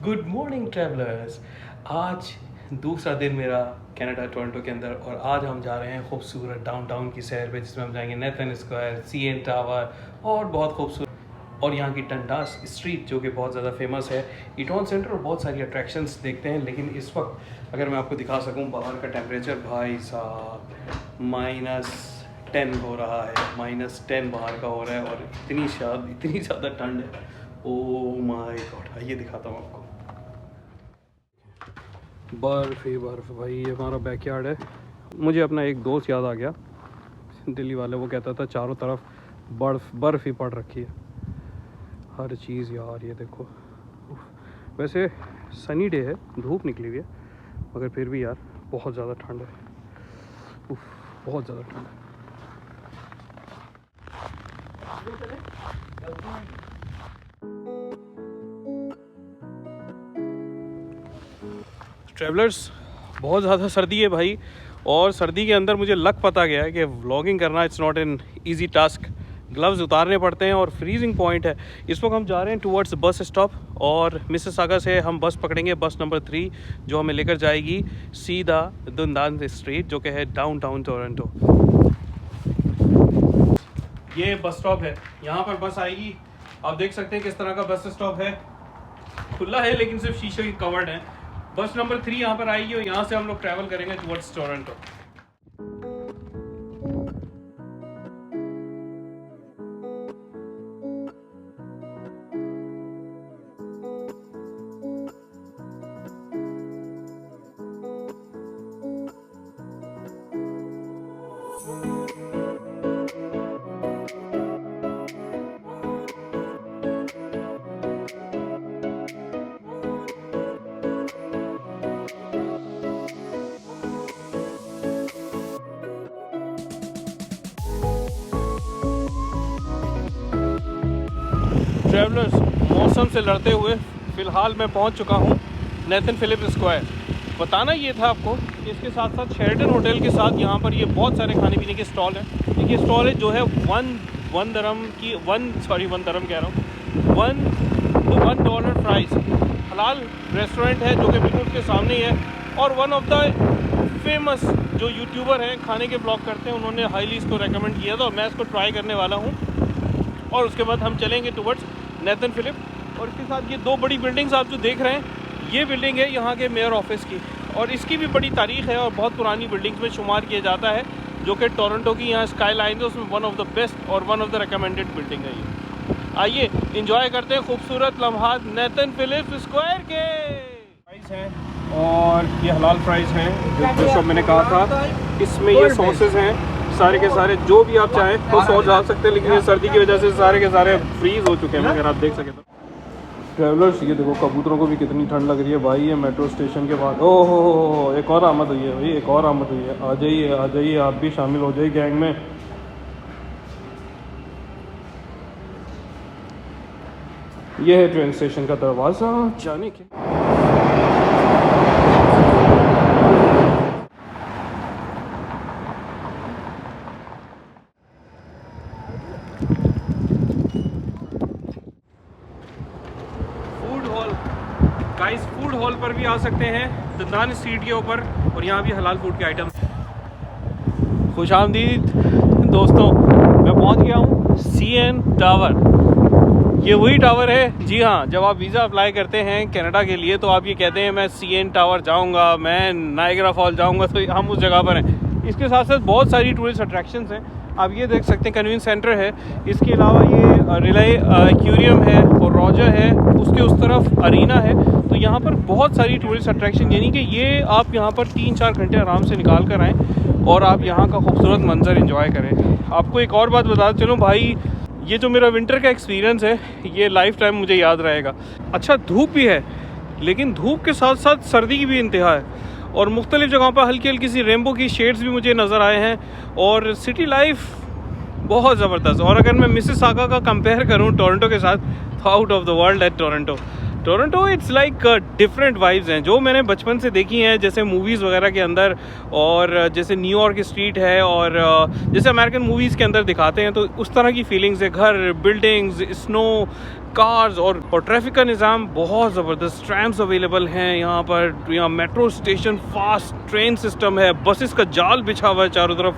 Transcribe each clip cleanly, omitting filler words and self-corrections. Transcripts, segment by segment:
Good morning travellers. आज दूसरा दिन मेरा कनाडा टोरंटो के अंदर और आज हम जा रहे हैं खूबसूरत डाउनटाउन की सैर पे, जिसमें हम जाएंगे नेथन स्क्वायर, सीएन टावर और बहुत खूबसूरत और यहाँ की डंडास स्ट्रीट जो कि बहुत ज़्यादा फेमस है, इटॉन सेंटर और बहुत सारी अट्रैक्शंस देखते हैं। लेकिन इस वक्त अगर मैं आपको दिखा सकूँ बाहर का टेम्परेचर, भाई साहब -10 हो रहा है, -10 बाहर का हो रहा है और इतनी ज़्यादा ठंड है। ओह माय गॉड, आइए दिखाता हूँ आपको। बर्फ़ ही बर्फ़ भाई, ये हमारा बैकयार्ड है। मुझे अपना एक दोस्त याद आ गया, दिल्ली वाले, वो कहता था चारों तरफ बर्फ़ ही पड़ रखी है हर चीज़। यार ये देखो, वैसे सनी डे है, धूप निकली हुई है, मगर फिर भी यार बहुत ज़्यादा ठंड है, बहुत ज़्यादा ठंड है। ट्रैवलर्स, बहुत ज़्यादा सर्दी है भाई, और सर्दी के अंदर मुझे लग पता गया है कि व्लॉगिंग करना it's not an easy task. Gloves उतारने पड़ते हैं और फ्रीजिंग पॉइंट है। इस वक्त हम जा रहे हैं टुवर्ड्स बस स्टॉप और मिसिसागा से हम बस पकड़ेंगे, बस नंबर 3, जो हमें लेकर जाएगी सीधा दुंडान स्ट्रीट, जो कि है डाउनटाउन टोरंटो। ये बस स्टॉप है, यहाँ पर बस आएगी। आप देख सकते हैं किस तरह का बस स्टॉप है, खुला है लेकिन सिर्फ शीशे की कवर्ड है। बस नंबर 3 यहाँ पर आएगी और यहाँ से हम लोग ट्रैवल करेंगे टुवर्ड्स टोरंटो। ट्रैवलर्स, मौसम से लड़ते हुए फ़िलहाल मैं पहुंच चुका हूं नेथन फिलिप स्क्वायर। बताना ये था आपको, इसके साथ साथ शेरटन होटल के साथ यहाँ पर ये बहुत सारे खाने पीने के स्टॉल हैं। देखिए स्टॉल है जो है वन दरम कह रहा हूँ, $1 प्राइस। हलाल रेस्टोरेंट है जो कि बिल्कुल उसके सामने ही है, और वन ऑफ द फेमस जो यूट्यूबर हैं, खाने के ब्लॉग करते हैं, उन्होंने हाईली इसको रेकमेंड किया था और मैं इसको ट्राई करने वाला हूँ। और उसके बाद हम चलेंगे टुवर्ड्स नेथन फिलिप। और इसके साथ ये 2 बड़ी बिल्डिंग्स आप जो देख रहे हैं, ये बिल्डिंग है यहाँ के मेयर ऑफिस की, और इसकी भी बड़ी तारीख है और बहुत पुरानी बिल्डिंग्स में शुमार किया जाता है, जो कि टोरंटो की यहाँ स्काई लाइन है, उसमें वन ऑफ द बेस्ट और one of the recommended building है ये। आइए इंजॉय करते हैं खूबसूरत लम्हात नेथन फिलिप स्क्वायर के। प्राइस हैं और ये हलाल प्राइस हैं जो सब मैंने कहा था। इसमें ये सॉसेस हैं सारे के सारे, जो भी आप चाहें वो सॉस डाल सकते हैं, लेकिन ये सर्दी की वजह से सारे के सारे फ्रीज हो चुके हैं, अगर आप देख सकें तो। ट्रैवलर्स, ये देखो कबूतरों को भी कितनी ठंड लग रही है भाई। ये मेट्रो स्टेशन के बाद ओहो एक और आमद हुई है भाई, एक और आमद हुई है। आ जाइए आप भी शामिल हो जाइए गैंग में। ये है ट्रेन स्टेशन का दरवाज़ा जाने के। गाइस, फूड हॉल पर भी आ सकते हैं दुंडान स्ट्रीट के ऊपर, और यहाँ भी हलाल फूड के आइटम्स। खुशामदीद दोस्तों, मैं पहुँच गया हूँ सीएन टावर। ये वही टावर है, जी हाँ, जब आप वीज़ा अप्लाई करते हैं कनाडा के लिए तो आप ये कहते हैं मैं सीएन टावर जाऊँगा, मैं नायग्रा फॉल जाऊँगा, तो हम उस जगह पर हैं। इसके साथ साथ बहुत सारी टूरिस्ट अट्रैक्शंस हैं, आप ये देख सकते हैं कन्वीनियंस सेंटर है। इसके अलावा ये रिले एक्वेरियम है और रॉजर है, उसके उस तरफ अरीना है। तो यहाँ पर बहुत सारी टूरिस्ट अट्रैक्शन, यानी कि ये आप यहाँ पर 3-4 घंटे आराम से निकाल कर आएँ और आप यहाँ का खूबसूरत मंजर एंजॉय करें। आपको एक और बात बता चलूँ भाई, ये जो मेरा विंटर का एक्सपीरियंस है ये लाइफ टाइम मुझे याद रहेगा। अच्छा, धूप भी है, लेकिन धूप के साथ साथ सर्दी की भी इंतहा है, और मुख्तलिफ़ जगहों पर हल्की हल्की सी रेनबो की शेड्स भी मुझे नज़र आए हैं, और सिटी लाइफ बहुत ज़बरदस्त। और अगर मैं मिसिसागा का कंपेयर करूं टोरंटो के साथ, तो आउट ऑफ द वर्ल्ड है Toronto. Toronto it's like different vibes हैं जो मैंने बचपन से देखी हैं, जैसे मूवीज़ वगैरह के अंदर, और जैसे न्यूयॉर्क स्ट्रीट है, और जैसे अमेरिकन मूवीज़ के अंदर दिखाते हैं, तो उस तरह की फीलिंग्स है। घर, बिल्डिंग्स, स्नो, कार्स और ट्रैफिक का निज़ाम बहुत ज़बरदस्त। ट्रैम्स अवेलेबल हैं यहाँ पर, यहाँ metro station, fast train system है, बसेस का जाल बिछा हुआ है चारों तरफ।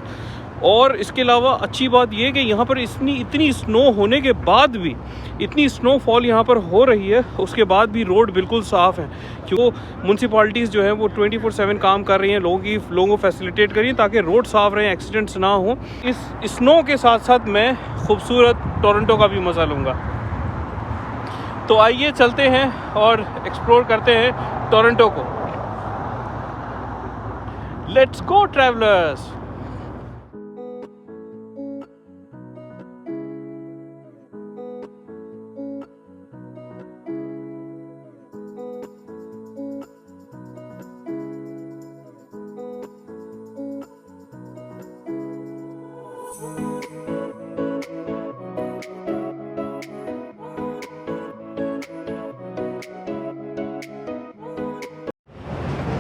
और इसके अलावा अच्छी बात यह कि यहाँ पर इतनी स्नो होने के बाद भी, इतनी स्नोफॉल यहाँ पर हो रही है, उसके बाद भी रोड बिल्कुल साफ़ है, क्योंकि म्यूनसिपाल्टीज़ जो है वो 24/7 काम कर रही हैं, लोगों को फैसिलिटेट करिए ताकि रोड साफ़ रहें, एक्सीडेंट्स ना हो। इस स्नो के साथ साथ मैं खूबसूरत टोरंटो का भी मज़ा लूँगा। तो आइए चलते हैं और एक्सप्लोर करते हैं टोरंटो को। Let's go travellers.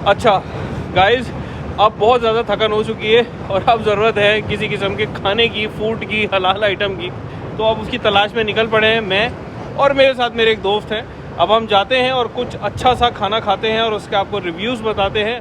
अच्छा गाइस, अब बहुत ज़्यादा थकान हो चुकी है और अब ज़रूरत है किसी किस्म के खाने की, फूड की, हलाल आइटम की। तो अब उसकी तलाश में निकल पड़े हैं मैं और मेरे साथ मेरे एक दोस्त हैं। अब हम जाते हैं और कुछ अच्छा सा खाना खाते हैं और उसके आपको रिव्यूज़ बताते हैं।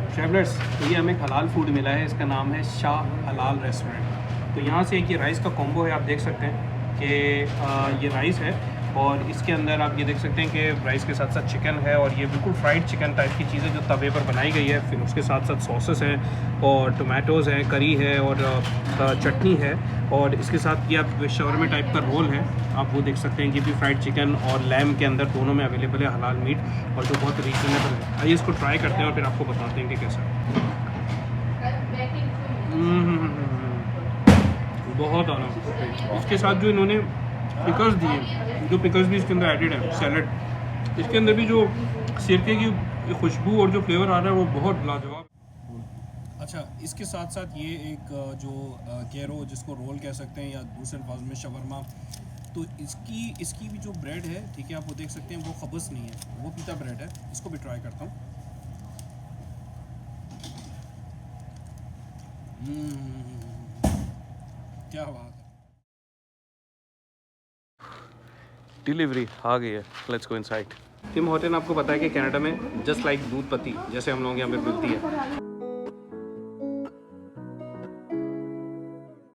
ट्रैवलर्स, ये हमें हलाल फूड मिला है, इसका नाम है शाह हलाल रेस्टोरेंट। तो यहाँ से एक ये राइस का कॉम्बो है, आप देख सकते हैं कि ये राइस है और इसके अंदर आप ये देख सकते हैं कि राइस के साथ साथ चिकन है, और ये बिल्कुल फ्राइड चिकन टाइप की चीज़ है जो तवे पर बनाई गई है। फिर उसके साथ साथ सॉसेस हैं और टोमेटोज़ हैं, करी है और चटनी है, और इसके साथ ये आप शवरमे टाइप का रोल है, आप वो देख सकते हैं कि भी फ्राइड चिकन और लैम के अंदर दोनों में अवेलेबल है हलाल मीट, और जो बहुत रीजनेबल है। आइए इसको ट्राई करते हैं और फिर आपको बताते हैं कि कैसा है। बहुत आराम। इसके साथ जो इन्होंने पिकल्स दिए, जो पिकल्स भी इसके अंदर एडेड है, सैलड, इसके अंदर भी जो सिरके की खुशबू और जो फ्लेवर आ रहा है वो बहुत लाजवाब। अच्छा, इसके साथ साथ ये एक जो कैरो, जिसको रोल कह सकते हैं या दूसरे अल्फाज में शवरमा, तो इसकी भी जो ब्रेड है, ठीक है, आप वो देख सकते हैं, वो खबस नहीं है, वो पीता ब्रेड है। इसको भी ट्राई करता हूँ। क्या बात है, डिलीवरी आ गई है। Let's go inside. Tim Horton आपको पता है कि कनाडा में जस्ट लाइक दूध पत्ती जैसे हम लोग यहाँ पे मिलती है,